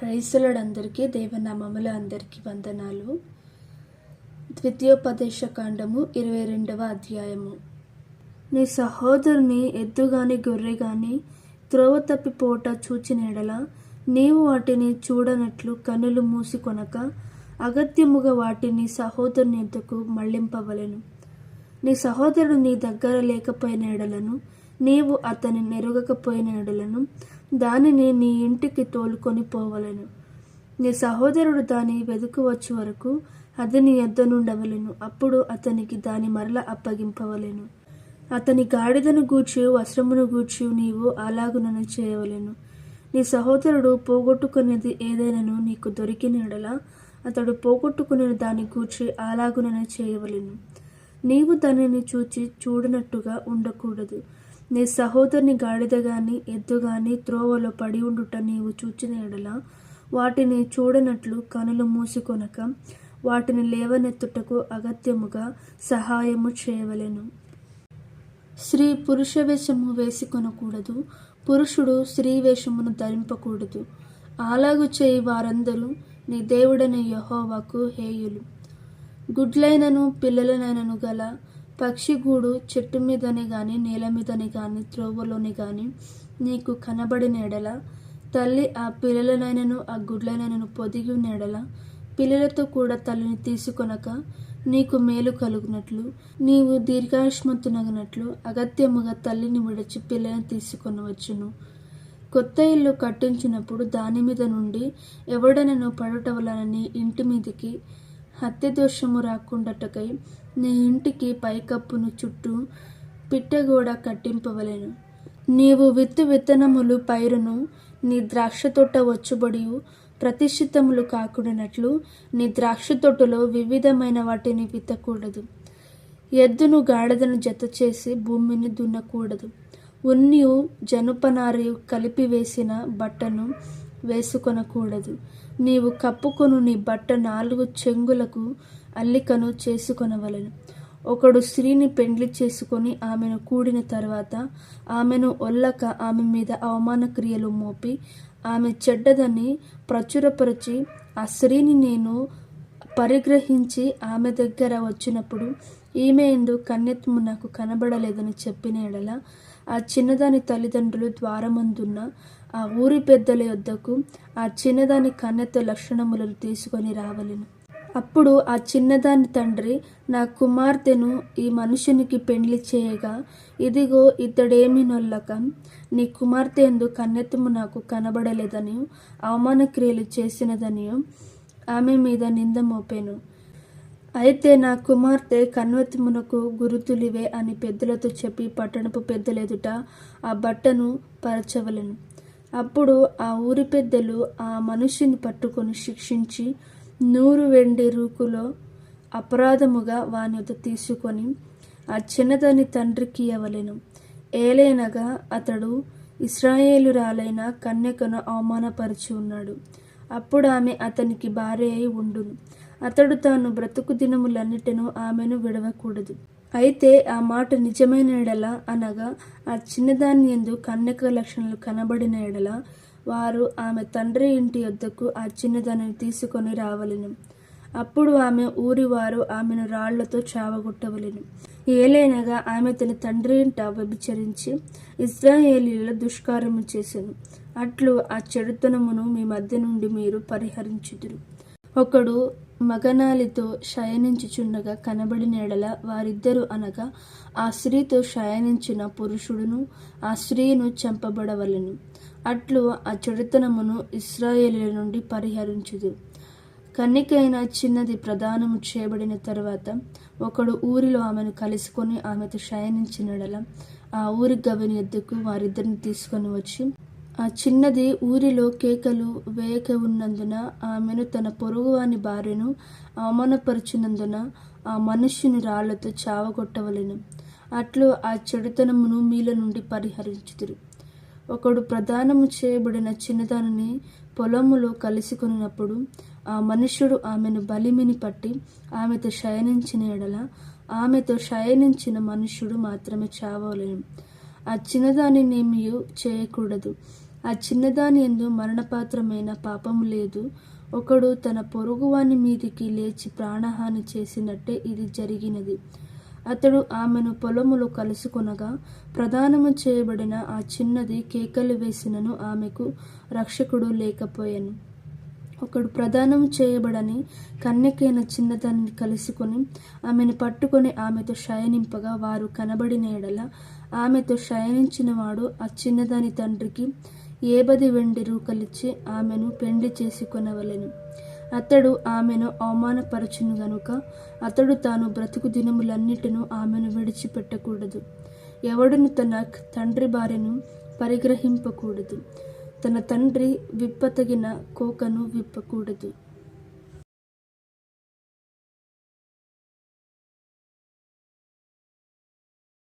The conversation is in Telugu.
క్రైస్తవులందరికీ దేవనామముల అందరికీ వందనాలు. ద్వితీయోపదేశ కాండము 22వ అధ్యాయము. నీ సహోదరుని ఎద్దు గాని గొర్రె గాని త్రోవ తప్పిపోట చూచిన ఎడల నీవు వాటిని చూడనట్లు కన్నులు మూసికొనక అగత్యముగా వాటిని సహోదరుని ఎద్దుకు మళ్లింపవలెను. నీ సహోదరుడు నీ దగ్గర లేకపోయిన ఎడలను నీవు అతని నెరుగకపోయిన ఎడలను దానిని నీ ఇంటికి తోలుకొని పోవలెను. నీ సహోదరుడు దాని వెదుకువచ్చు వరకు అది నీ యొద్ద నుండవలెను. అప్పుడు అతనికి దాని మరల అప్పగింపవలెను. అతని గాడిదను గూర్చి వస్త్రమును గూర్చి నీవు అలాగునను చేయవలెను. నీ సహోదరుడు పోగొట్టుకునేది ఏదైనాను నీకు దొరికిన ఎడల అతడు పోగొట్టుకునే దాని గూర్చి అలాగుననే చేయవలెను. నీవు దానిని చూడనట్టుగా ఉండకూడదు. నీ సహోదరుని గాడిద గాని ఎద్దు గాని త్రోవలో పడి ఉండుట నీవు చూచిన ఎడల వాటిని చూడనట్లు కనులు మూసికొనక వాటిని లేవనెత్తుటకు అగత్యముగా సహాయము చేయవలెను. స్త్రీ పురుష వేషము వేసుకొనకూడదు, పురుషుడు స్త్రీ వేషమును ధరింపకూడదు. అలాగు చేయి వారందరూ నీ దేవుడైన యెహోవాకు హేయులు. గుడ్లైనను పిల్లలనైనను గల పక్షిగూడు చెట్టు మీదనే గాని నేల మీదనే గాని త్రోవలోనే గాని నీకు కనబడిన ఎడల తల్లి ఆ పిల్లలనైనను ఆ గుడ్లనైనను పొదిగి ఉన్న ఎడల పిల్లలతో కూడా తల్లిని తీసుకొనక నీకు మేలు కలుగునట్లు నీవు దీర్ఘాయుష్మంతునగినట్లు అగత్యముగా తల్లిని విడిచి పిల్లని తీసుకొనవచ్చును. కొత్త ఇల్లు కట్టించినప్పుడు దాని మీద నుండి ఎవడనను పడుట వలన నీ ఇంటి మీదికి హత్య దోషము రాకుండాటకై నీ ఇంటికి పైకప్పును చుట్టూ పిట్టగోడ కట్టింపవలెను. నీవు విత్తనములు పైరును నీ ద్రాక్ష తోట వచ్చుబడి ప్రతిష్ఠితములు కాకుండానట్లు నీ ద్రాక్ష తోటలో వివిధమైన వాటిని విత్తకూడదు. ఎద్దును గాడిదను జత చేసి భూమిని దున్నకూడదు. ఉన్నియు జనుపనారియు కలిపి వేసిన బట్టను వేసుకొనకూడదు. నీవు కప్పుకొను నీ బట్ట 4 చెంగులకు అల్లికను చేసుకొనవలెను. ఒకడు స్త్రీని పెండ్లి చేసుకొని ఆమెను కూడిన తర్వాత ఆమెను ఒల్లక ఆమె మీద అవమాన క్రియలు మోపి ఆమె చెడ్డదని ప్రచురపరిచి ఆ స్త్రీని నేను పరిగ్రహించి ఆమె దగ్గర వచ్చినప్పుడు ఈమె ఎందు కన్యత్వము నాకు కనబడలేదని చెప్పిన ఎడల ఆ చిన్నదాని తల్లిదండ్రులు ద్వారమందున్న ఆ ఊరి పెద్దల యొద్దకు ఆ చిన్నదాని కన్యత్వ లక్షణములను తీసుకొని రావలెను. అప్పుడు ఆ చిన్నదాని తండ్రి నా కుమార్తెను ఈ మనుషునికి పెండ్లి చేయగా ఇదిగో ఇతడేమి నొల్లక నీ కుమార్తె ఎందు కన్యత్వము నాకు కనబడలేదని అవమాన క్రియలు చేసినదనియు ఆమె మీద నింద మోపెను. అయితే నా కుమార్తె కన్యత్వమునకు గురుతులివే అని పెద్దలతో చెప్పి పట్టణపు పెద్దలెదుట ఆ బట్టను పరచవలెను. అప్పుడు ఆ ఊరి పెద్దలు ఆ మనుషుని పట్టుకొని శిక్షించి 100 వెండి రూకలో అపరాధముగా వాని వద్ద తీసుకొని ఆ చిన్నదాని తండ్రికి ఇయ్యవలెను. ఏలైనగా అతడు ఇశ్రాయేలురాలైన కన్యకను అవమానపరిచి ఉన్నాడు. అప్పుడు ఆమె అతనికి భార్య అయి ఉండును. అతడు తాను బ్రతుకు దినములన్నిటినూ ఆమెను విడవకూడదు. అయితే ఆ మాట నిజమైన ఎడల అనగా ఆ చిన్నదాని యందు కన్యక లక్షణాలు కనబడిన ఎడల వారు ఆమె తండ్రి ఇంటి యొద్దకు ఆ చిన్నదానిని తీసుకొని రావలెను. అప్పుడు ఆమె ఊరి వారు ఆమెను రాళ్లతో చావగొట్టవలెను. ఏలైనగా ఆమె తన తండ్రి ఇంట వ్యభిచరించి ఇశ్రాయేలీయుల దుష్కార్యము చేసెను. అట్లు ఆ చెడుతనమును మీ మధ్య నుండి మీరు పరిహరించుదురు. ఒకడు మగనాలితో శయనించుచుండగా కనబడిన ఎడల వారిద్దరు అనగా ఆ స్త్రీతో శయనించిన పురుషుడును ఆ స్త్రీను చంపబడవలెను. అట్లు ఆ చెడుతనమును ఇశ్రాయేలీయుల నుండి పరిహరించుదురు. కన్నికైన చిన్నది ప్రదానము చేయబడిన తరువాత ఒకడు ఊరిలో ఆమెను కలుసుకొని ఆమెతో శయనించిన ఎడల ఆ ఊరి గవిని యొద్దకు వారిద్దరిని తీసుకొని వచ్చి ఆ చిన్నది ఊరిలో కేకలు వేయక ఉన్నందున ఆమెను తన పొరుగువాని భార్యను అవమానపరిచినందున ఆ మనుష్యుని రాళ్లతో చావగొట్టవలెను. అట్లు ఆ చెడుతనమును మీలో నుండి పరిహరించుదురు. ఒకడు ప్రదానము చేయబడిన చిన్నదానిని పొలములో కలుసుకొనినప్పుడు ఆ మనుష్యుడు ఆమెను బలిమిని పట్టి ఆమెతో శయనించిన ఎడల ఆమెతో శయనించిన మనుష్యుడు మాత్రమే చావవలెను. ఆ చిన్నదానినేమియూ చేయకూడదు. ఆ చిన్నదాని యందు మరణపాత్రమైన పాపము లేదు. ఒకడు తన పొరుగువాని మీదికి లేచి ప్రాణహాని చేసినట్టే ఇది జరిగినది. అతడు ఆమెను పొలములో కలుసుకొనగా ప్రదానము చేయబడిన ఆ చిన్నది కేకలు వేసినను ఆమెకు రక్షకుడు లేకపోయెను. ఒకడు ప్రదానము చేయబడని కన్యకైన చిన్నదానిని కలుసుకొని ఆమెను పట్టుకొని ఆమెతో శయనింపగా వారు కనబడిన ఎడల ఆమెతో శయనించిన వాడు ఆ చిన్నదాని తండ్రికి 70 వెండి రూకలిచ్చి ఆమెను పెండ్లి చేసుకొనవలెను. అతడు ఆమెను అవమానపరచును గనుక అతడు తాను బ్రతుకు దినములన్నిటిను ఆమెను విడిచిపెట్టకూడదు. ఎవడును తన తండ్రి భార్యను పరిగ్రహింపకూడదు, తన తండ్రి విప్పతగిన కోకను విప్పకూడదు.